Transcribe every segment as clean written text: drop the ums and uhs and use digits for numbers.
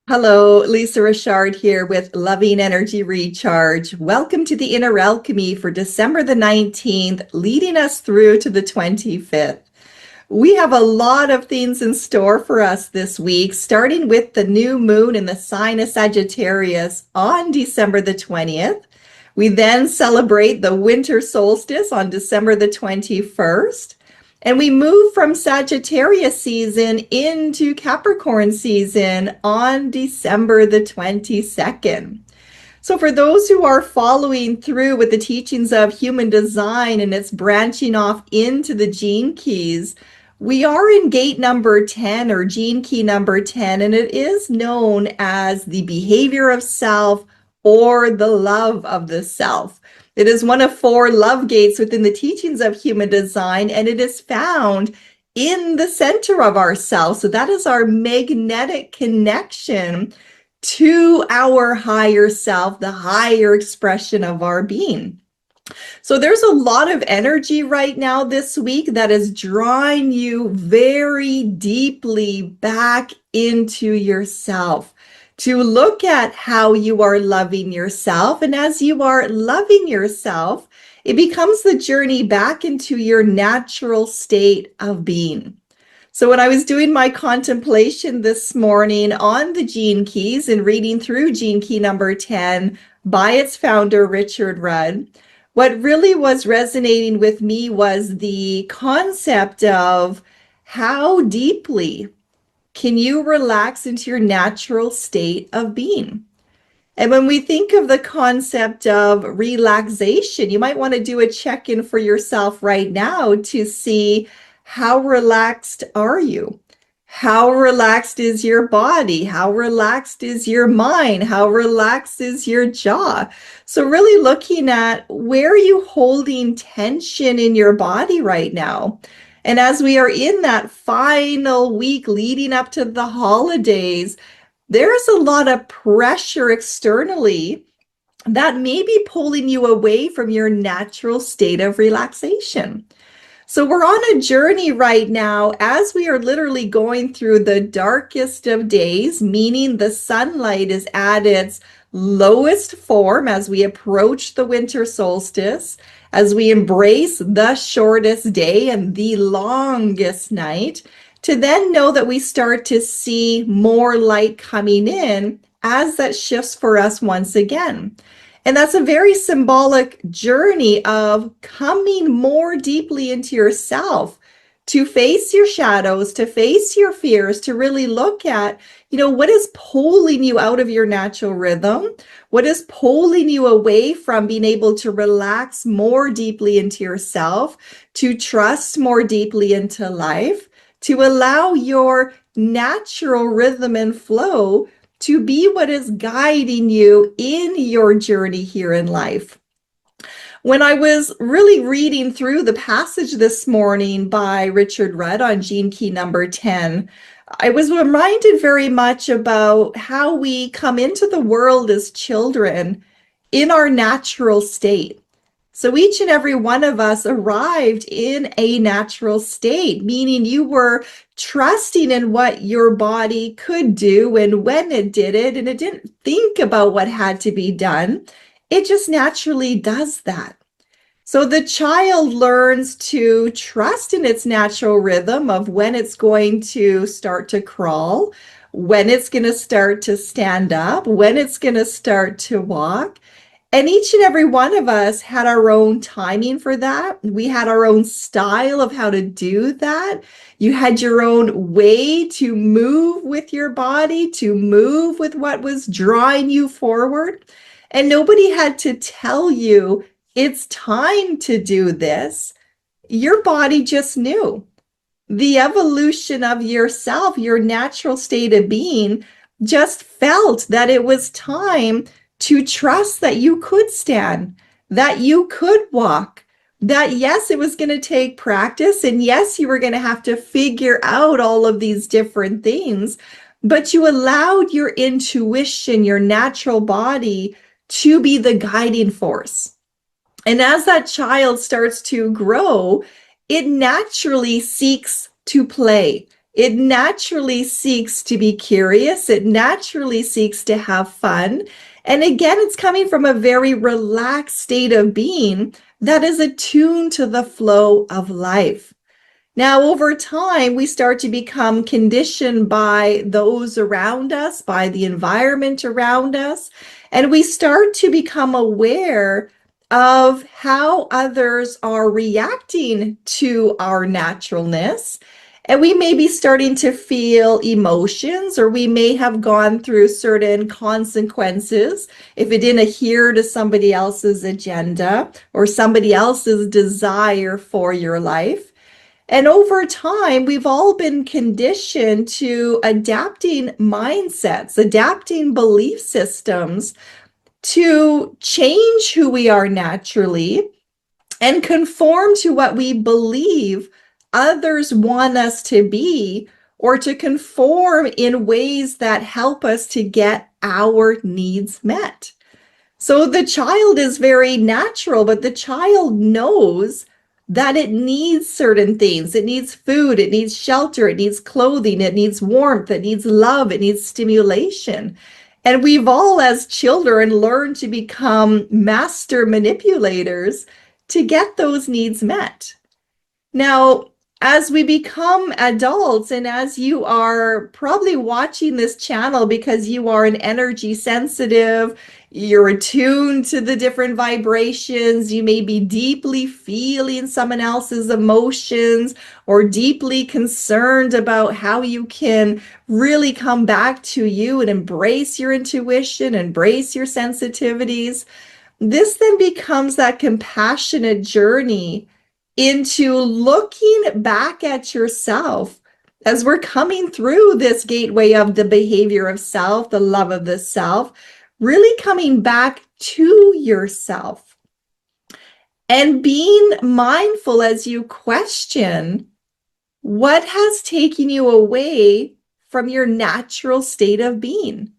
Hello, Lisa Richard here with Loving Energy Recharge. Welcome to the Inner Alchemy for December the 19th, leading us through to the 25th. We have a lot of things in store for us this week, starting with the new moon in the sign of Sagittarius on December the 20th. We then celebrate the winter solstice on December the 21st. And we move from Sagittarius season into Capricorn season on December the 22nd. So for those who are following through with the teachings of human design and it's branching off into the gene keys, we are in gate number 10 or gene key number 10, and it is known as the behavior of self or the love of the self. It is one of 4 love gates within the teachings of human design, and it is found in the center of ourselves. So that is our magnetic connection to our higher self, the higher expression of our being. So there's a lot of energy right now this week that is drawing you very deeply back into yourself to look at how you are loving yourself. And as you are loving yourself, it becomes the journey back into your natural state of being. So when I was doing my contemplation this morning on the gene keys and reading through gene key number 10 by its founder, Richard Rudd, what really was resonating with me was the concept of how deeply can you relax into your natural state of being. And when we think of the concept of relaxation, you might want to do a check-in for yourself right now to see how relaxed are you? How relaxed is your body? How relaxed is your mind? How relaxed is your jaw? So really looking at where are you holding tension in your body right now? And as we are in that final week leading up to the holidays, there's a lot of pressure externally that may be pulling you away from your natural state of relaxation. So we're on a journey right now as we are literally going through the darkest of days, meaning the sunlight is at its lowest form as we approach the winter solstice, as we embrace the shortest day and the longest night, to then know that we start to see more light coming in as that shifts for us once again. And that's a very symbolic journey of coming more deeply into yourself, to face your shadows, to face your fears, to really look at, what is pulling you out of your natural rhythm? What is pulling you away from being able to relax more deeply into yourself, to trust more deeply into life, to allow your natural rhythm and flow to be what is guiding you in your journey here in life. When I was really reading through the passage this morning by Richard Rudd on gene key number 10, I was reminded very much about how we come into the world as children in our natural state. So each and every one of us arrived in a natural state, meaning you were trusting in what your body could do and when it did it, and it didn't think about what had to be done. It just naturally does that. So the child learns to trust in its natural rhythm of when it's going to start to crawl, when it's going to start to stand up, when it's going to start to walk. And each and every one of us had our own timing for that. We had our own style of how to do that. You had your own way to move with your body, to move with what was drawing you forward. And nobody had to tell you it's time to do this. Your body just knew. The evolution of yourself, your natural state of being, just felt that it was time to trust that you could stand, that you could walk, that yes, it was going to take practice, and yes, you were going to have to figure out all of these different things, but you allowed your intuition, your natural body, to be the guiding force. And as that child starts to grow, it naturally seeks to play. It naturally seeks to be curious. It naturally seeks to have fun. And again, it's coming from a very relaxed state of being that is attuned to the flow of life. Now, over time, we start to become conditioned by those around us, by the environment around us, and we start to become aware of how others are reacting to our naturalness. And we may be starting to feel emotions, or we may have gone through certain consequences if it didn't adhere to somebody else's agenda or somebody else's desire for your life. And over time, we've all been conditioned to adapting mindsets, adapting belief systems to change who we are naturally and conform to what we believe others want us to be, or to conform in ways that help us to get our needs met. So the child is very natural, but the child knows that it needs certain things. It needs food, it needs shelter, it needs clothing, it needs warmth, it needs love, it needs stimulation. And we've all, as children, learned to become master manipulators to get those needs met. Now, as we become adults, and as you are probably watching this channel because you are an energy sensitive, you're attuned to the different vibrations, you may be deeply feeling someone else's emotions or deeply concerned about how you can really come back to you and embrace your intuition, embrace your sensitivities. This then becomes that compassionate journey into looking back at yourself as we're coming through this gateway of the behavior of self, the love of the self, really coming back to yourself and being mindful as you question what has taken you away from your natural state of being.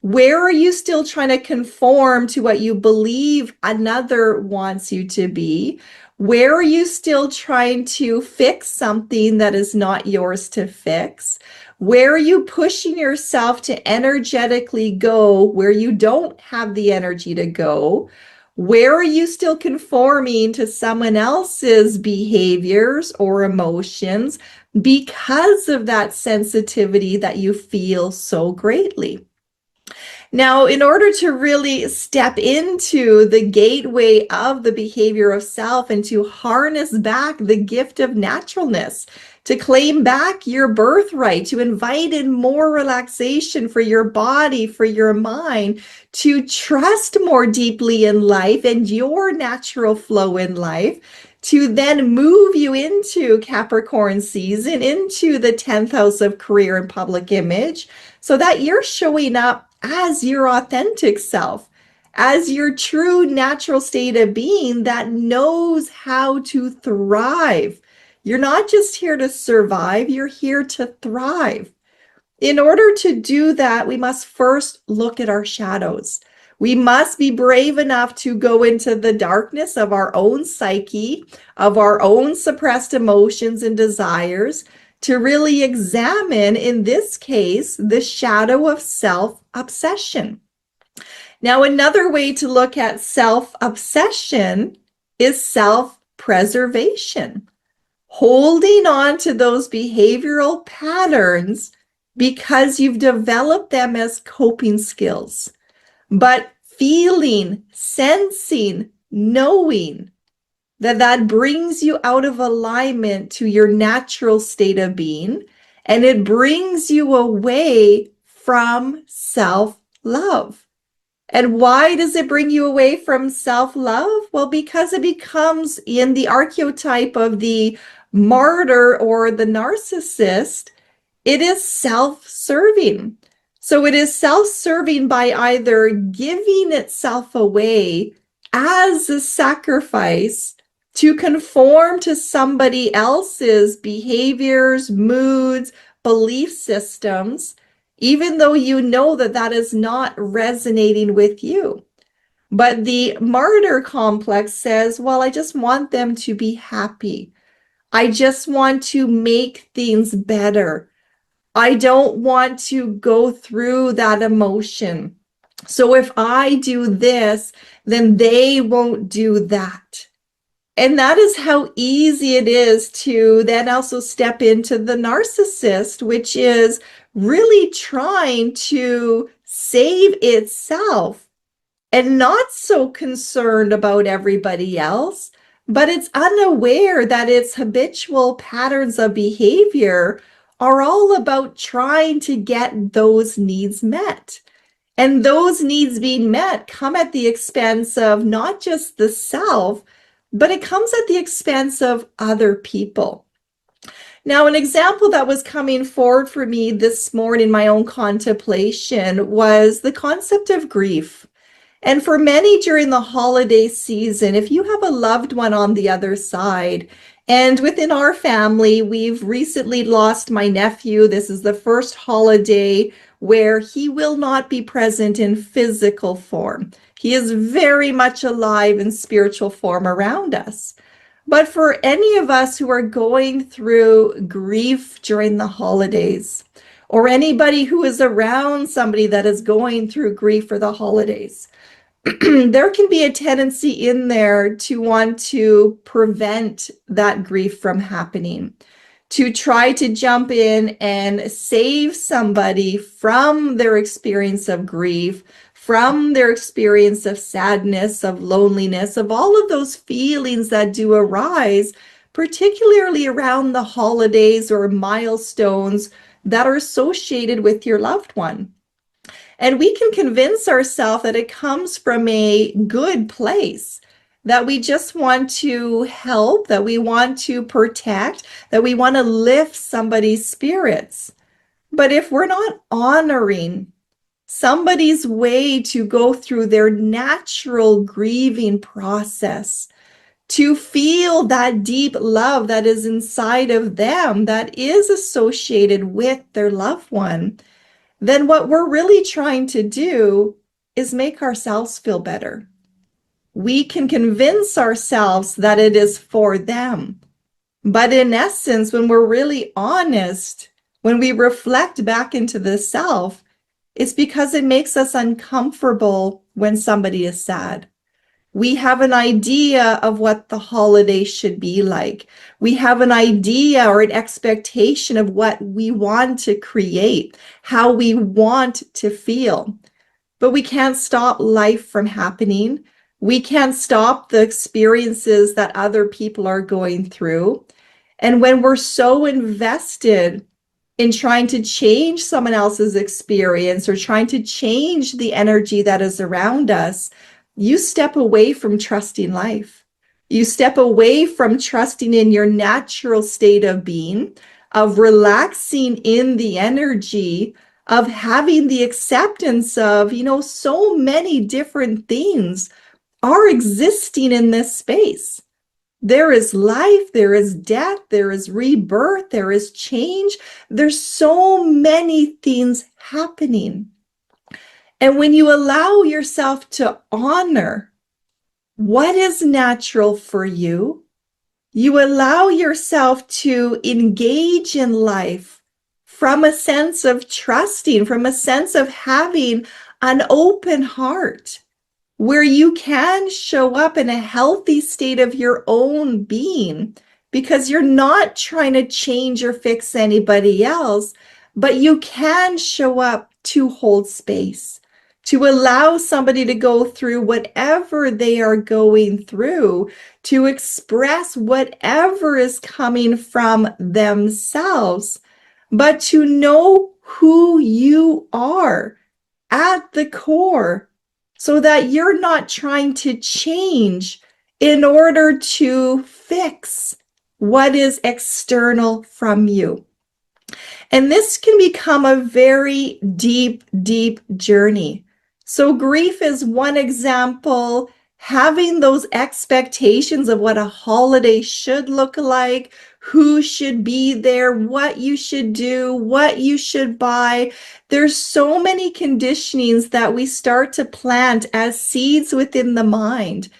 Where are you still trying to conform to what you believe another wants you to be? Where are you still trying to fix something that is not yours to fix? Where are you pushing yourself to energetically go where you don't have the energy to go? Where are you still conforming to someone else's behaviors or emotions because of that sensitivity that you feel so greatly? Now, in order to really step into the gateway of the behavior of self and to harness back the gift of naturalness, to claim back your birthright, to invite in more relaxation for your body, for your mind, to trust more deeply in life and your natural flow in life, to then move you into Capricorn season, into the 10th house of career and public image, so that you're showing up as your authentic self, as your true natural state of being that knows how to thrive. You're not just here to survive, you're here to thrive. In order to do that, we must first look at our shadows. We must be brave enough to go into the darkness of our own psyche, of our own suppressed emotions and desires, to really examine, in this case, the shadow of self-obsession. Now, another way to look at self-obsession is self-preservation. Holding on to those behavioral patterns because you've developed them as coping skills, but feeling, sensing, knowing that brings you out of alignment to your natural state of being, and it brings you away from self-love. And why does it bring you away from self-love? Well, because it becomes in the archetype of the martyr or the narcissist, it is self-serving. So it is self-serving by either giving itself away as a sacrifice to conform to somebody else's behaviors, moods, belief systems, even though you know that is not resonating with you. But the martyr complex says, well, I just want them to be happy. I just want to make things better. I don't want to go through that emotion. So if I do this, then they won't do that. And that is how easy it is to then also step into the narcissist, which is really trying to save itself and not so concerned about everybody else, but it's unaware that its habitual patterns of behavior are all about trying to get those needs met. And those needs being met come at the expense of not just the self, but it comes at the expense of other people. Now, an example that was coming forward for me this morning in my own contemplation was the concept of grief. And for many during the holiday season, if you have a loved one on the other side, and within our family, we've recently lost my nephew. This is the first holiday where he will not be present in physical form. He is very much alive in spiritual form around us. But for any of us who are going through grief during the holidays, or anybody who is around somebody that is going through grief for the holidays, there can be a tendency in there to want to prevent that grief from happening, to try to jump in and save somebody from their experience of grief, from their experience of sadness, of loneliness, of all of those feelings that do arise, particularly around the holidays or milestones that are associated with your loved one. And we can convince ourselves that it comes from a good place, that we just want to help, that we want to protect, that we want to lift somebody's spirits. But if we're not honoring somebody's way to go through their natural grieving process, to feel that deep love that is inside of them, that is associated with their loved one, then what we're really trying to do is make ourselves feel better. We can convince ourselves that it is for them. But in essence, when we're really honest, when we reflect back into the self, it's because it makes us uncomfortable when somebody is sad. We have an idea of what the holiday should be like. We have an idea or an expectation of what we want to create, how we want to feel. But we can't stop life from happening. We can't stop the experiences that other people are going through. And when we're so invested in trying to change someone else's experience or trying to change the energy that is around us, you step away from trusting life. You step away from trusting in your natural state of being, of relaxing in the energy, of having the acceptance of, so many different things are existing in this space. There is life, there is death, there is rebirth, there is change. There's so many things happening. And when you allow yourself to honor what is natural for you, you allow yourself to engage in life from a sense of trusting, from a sense of having an open heart, where you can show up in a healthy state of your own being, because you're not trying to change or fix anybody else, but you can show up to hold space, to allow somebody to go through whatever they are going through, to express whatever is coming from themselves, but to know who you are at the core, so that you're not trying to change in order to fix what is external from you. And this can become a very deep, deep journey. So grief is one example. Having those expectations of what a holiday should look like, who should be there, what you should do, what you should buy. There's so many conditionings that we start to plant as seeds within the mind.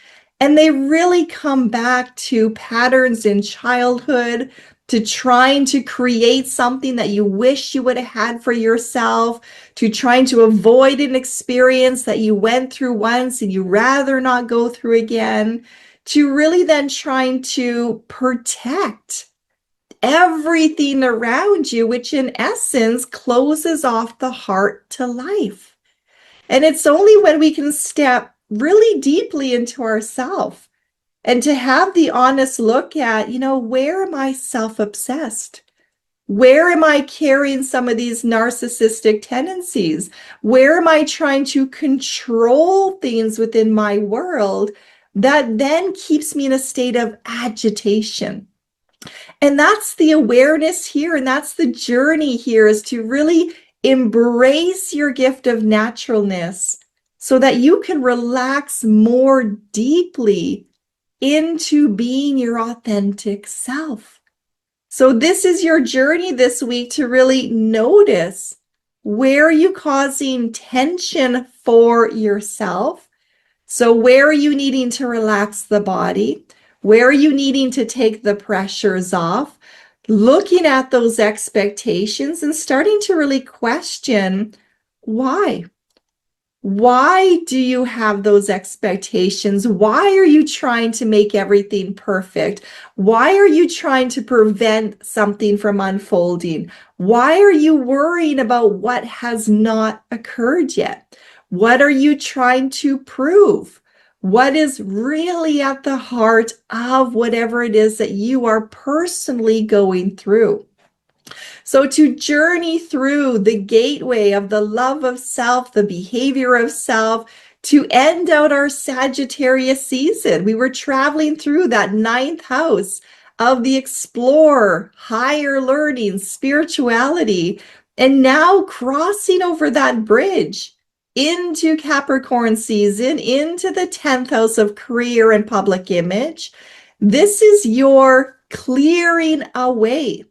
And they really come back to patterns in childhood, to trying to create something that you wish you would have had for yourself, to trying to avoid an experience that you went through once and you rather not go through again, to really then trying to protect everything around you, which in essence closes off the heart to life. And it's only when we can step really deeply into ourselves and to have the honest look at, where am I self-obsessed? Where am I carrying some of these narcissistic tendencies? Where am I trying to control things within my world that then keeps me in a state of agitation? And that's the awareness here, and that's the journey here, is to really embrace your gift of naturalness so that you can relax more deeply into being your authentic self. So this is your journey this week to really notice, where are you causing tension for yourself? So where are you needing to relax the body? Where are you needing to take the pressures off? Looking at those expectations and starting to really question why. Why do you have those expectations? Why are you trying to make everything perfect? Why are you trying to prevent something from unfolding? Why are you worrying about what has not occurred yet? What are you trying to prove? What is really at the heart of whatever it is that you are personally going through? So to journey through the gateway of the love of self, the behavior of self, to end out our Sagittarius season, we were traveling through that ninth house of the explorer, higher learning, spirituality, and now crossing over that bridge into Capricorn season, into the 10th house of career and public image. This is your clearing away.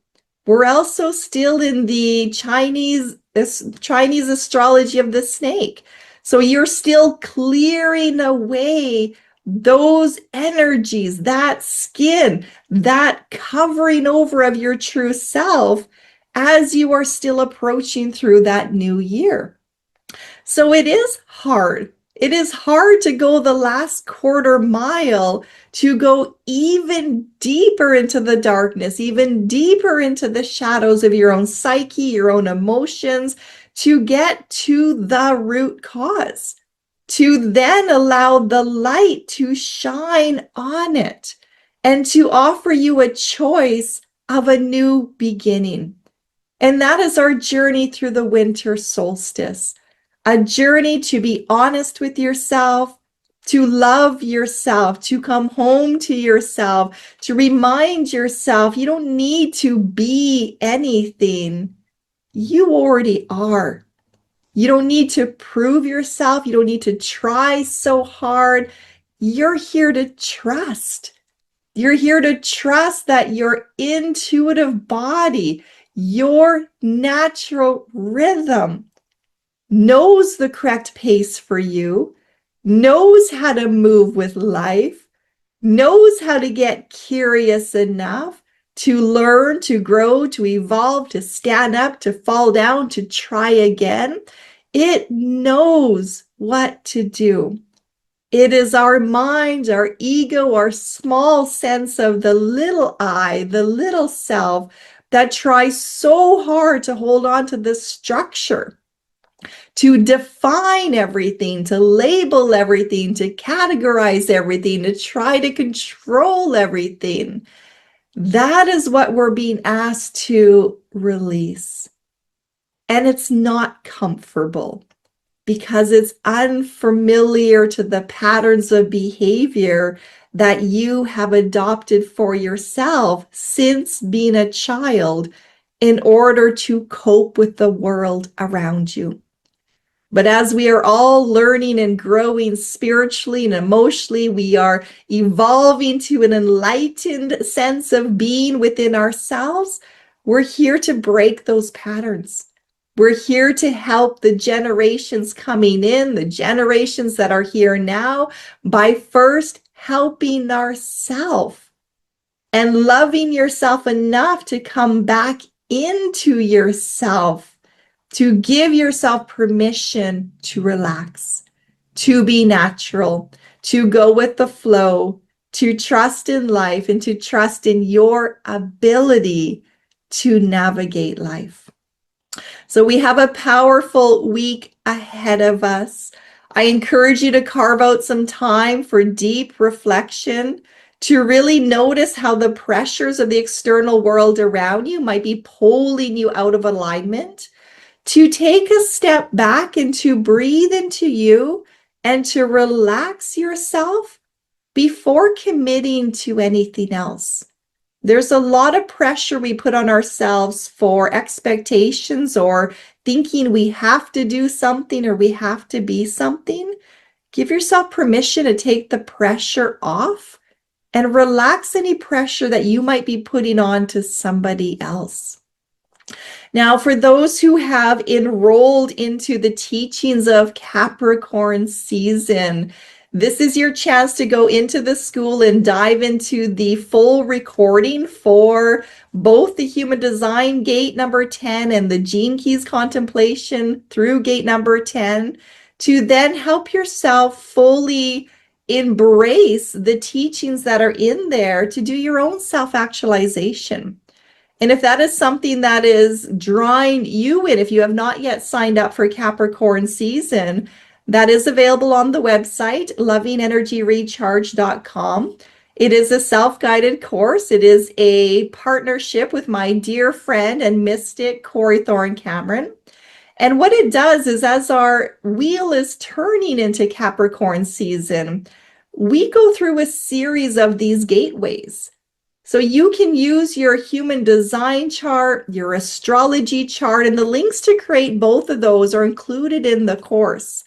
We're also still in the Chinese astrology of the snake. So you're still clearing away those energies, that skin, that covering over of your true self as you are still approaching through that new year. So it is hard. It is hard to go the last quarter mile, to go even deeper into the darkness, even deeper into the shadows of your own psyche, your own emotions, to get to the root cause, to then allow the light to shine on it and to offer you a choice of a new beginning. And that is our journey through the winter solstice. A journey to be honest with yourself, to love yourself, to come home to yourself, to remind yourself you don't need to be anything. You already are. You don't need to prove yourself. You don't need to try so hard. You're here to trust. You're here to trust that your intuitive body, your natural rhythm, knows the correct pace for you, knows how to move with life, knows how to get curious enough to learn, to grow, to evolve, to stand up, to fall down, to try again. It knows what to do. It is our mind, our ego, our small sense of the little I, the little self, that tries so hard to hold on to this structure, to define everything, to label everything, to categorize everything, to try to control everything. That is what we're being asked to release. And it's not comfortable, because it's unfamiliar to the patterns of behavior that you have adopted for yourself since being a child in order to cope with the world around you. But as we are all learning and growing spiritually and emotionally, we are evolving to an enlightened sense of being within ourselves. We're here to break those patterns. We're here to help the generations coming in, the generations that are here now, by first helping ourselves and loving yourself enough to come back into yourself, to give yourself permission to relax, to be natural, to go with the flow, to trust in life, and to trust in your ability to navigate life. So we have a powerful week ahead of us. I encourage you to carve out some time for deep reflection, to really notice how the pressures of the external world around you might be pulling you out of alignment, to take a step back and to breathe into you and to relax yourself before committing to anything else. There's a lot of pressure we put on ourselves for expectations or thinking we have to do something or we have to be something. Give yourself permission to take the pressure off and relax any pressure that you might be putting on to somebody else. Now, for those who have enrolled into the teachings of Capricorn season, this is your chance to go into the school and dive into the full recording for both the Human Design Gate number 10 and the Gene Keys Contemplation through Gate number 10, to then help yourself fully embrace the teachings that are in there to do your own self-actualization. And if that is something that is drawing you in, if you have not yet signed up for Capricorn season, that is available on the website, lovingenergyrecharge.com. It is a self-guided course. It is a partnership with my dear friend and mystic, Corey Thorne Cameron. And what it does is, as our wheel is turning into Capricorn season, we go through a series of these gateways. So you can use your human design chart, your astrology chart, and the links to create both of those are included in the course.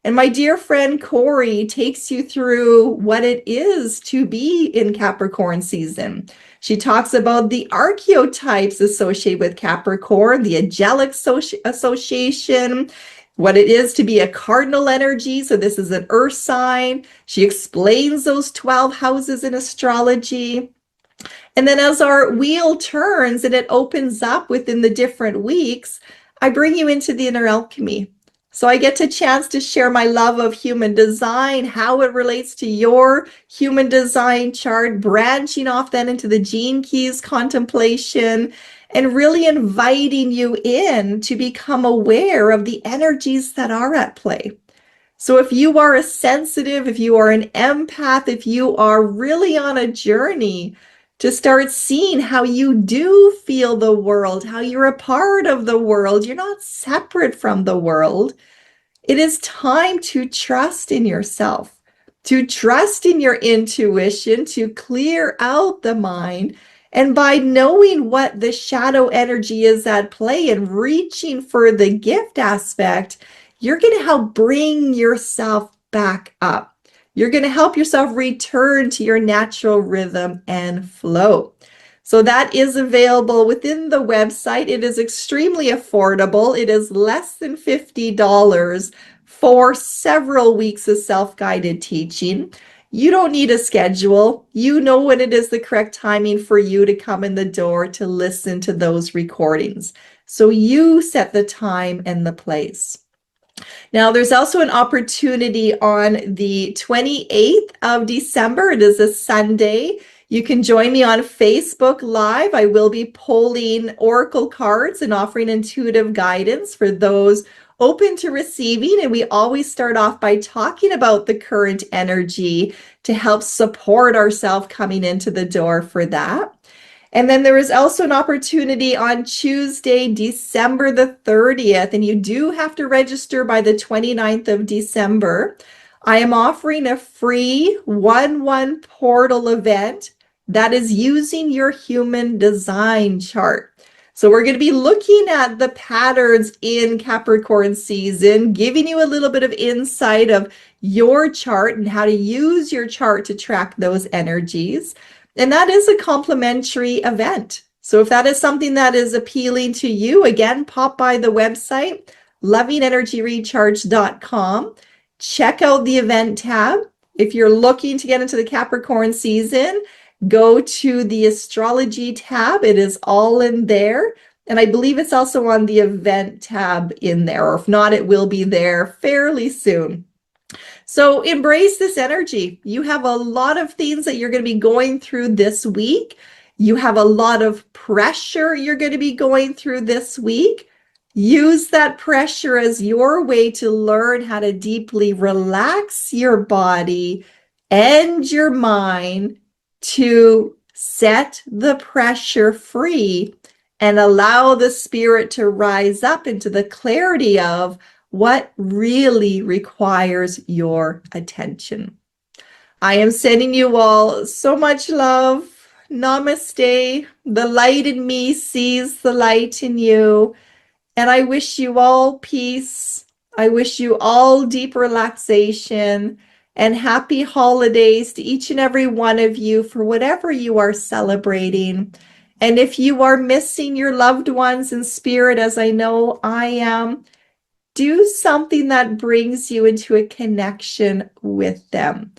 And my dear friend Corey takes you through what it is to be in Capricorn season. She talks about the archetypes associated with Capricorn, the angelic association, what it is to be a cardinal energy. So this is an earth sign. She explains those 12 houses in astrology. And then as our wheel turns and it opens up within the different weeks, I bring you into the inner alchemy. So I get a chance to share my love of human design, how it relates to your human design chart, branching off then into the Gene Keys contemplation, and really inviting you in to become aware of the energies that are at play. So if you are a sensitive, if you are an empath, if you are really on a journey to start seeing how you do feel the world, how you're a part of the world, you're not separate from the world, it is time to trust in yourself, to trust in your intuition, to clear out the mind. And by knowing what the shadow energy is at play and reaching for the gift aspect, you're going to help bring yourself back up. You're going to help yourself return to your natural rhythm and flow. So that is available within the website. It is extremely affordable. It is less than $50 for several weeks of self-guided teaching. You don't need a schedule. You know when it is the correct timing for you to come in the door to listen to those recordings. So you set the time and the place. Now, there's also an opportunity on the 28th of December. It is a Sunday. You can join me on Facebook Live. I will be pulling oracle cards and offering intuitive guidance for those open to receiving. And we always start off by talking about the current energy to help support ourselves coming into the door for that. And then there is also an opportunity on Tuesday, December the 30th, and you do have to register by the 29th of December. I am offering a free 1-1 portal event that is using your human design chart. So we're going to be looking at the patterns in Capricorn season, giving you a little bit of insight of your chart and how to use your chart to track those energies. And that is a complimentary event. So if that is something that is appealing to you, again, pop by the website, lovingenergyrecharge.com. Check out the event tab. If you're looking to get into the Capricorn season, go to the astrology tab. It is all in there. And I believe it's also on the event tab in there, or if not, it will be there fairly soon. So embrace this energy. You have a lot of things that you're going to be going through this week. You have a lot of pressure you're going to be going through this week. Use that pressure as your way to learn how to deeply relax your body and your mind to set the pressure free and allow the spirit to rise up into the clarity of what really requires your attention. I am sending you all so much love. Namaste. The light in me sees the light in you. And I wish you all peace. I wish you all deep relaxation and happy holidays to each and every one of you for whatever you are celebrating. And if you are missing your loved ones in spirit, as I know I am, do something that brings you into a connection with them.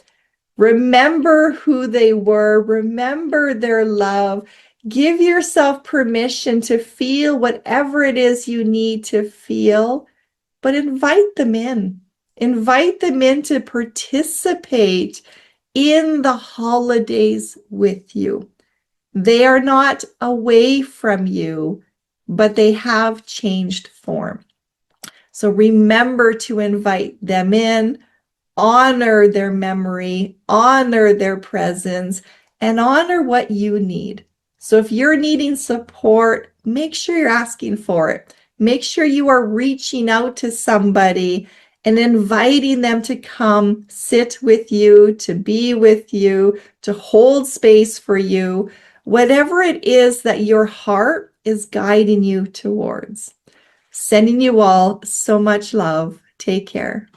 Remember who they were. Remember their love. Give yourself permission to feel whatever it is you need to feel, but invite them in. Invite them in to participate in the holidays with you. They are not away from you, but they have changed form. So remember to invite them in, honor their memory, honor their presence, and honor what you need. So if you're needing support, make sure you're asking for it. Make sure you are reaching out to somebody and inviting them to come sit with you, to be with you, to hold space for you, whatever it is that your heart is guiding you towards. Sending you all so much love. Take care.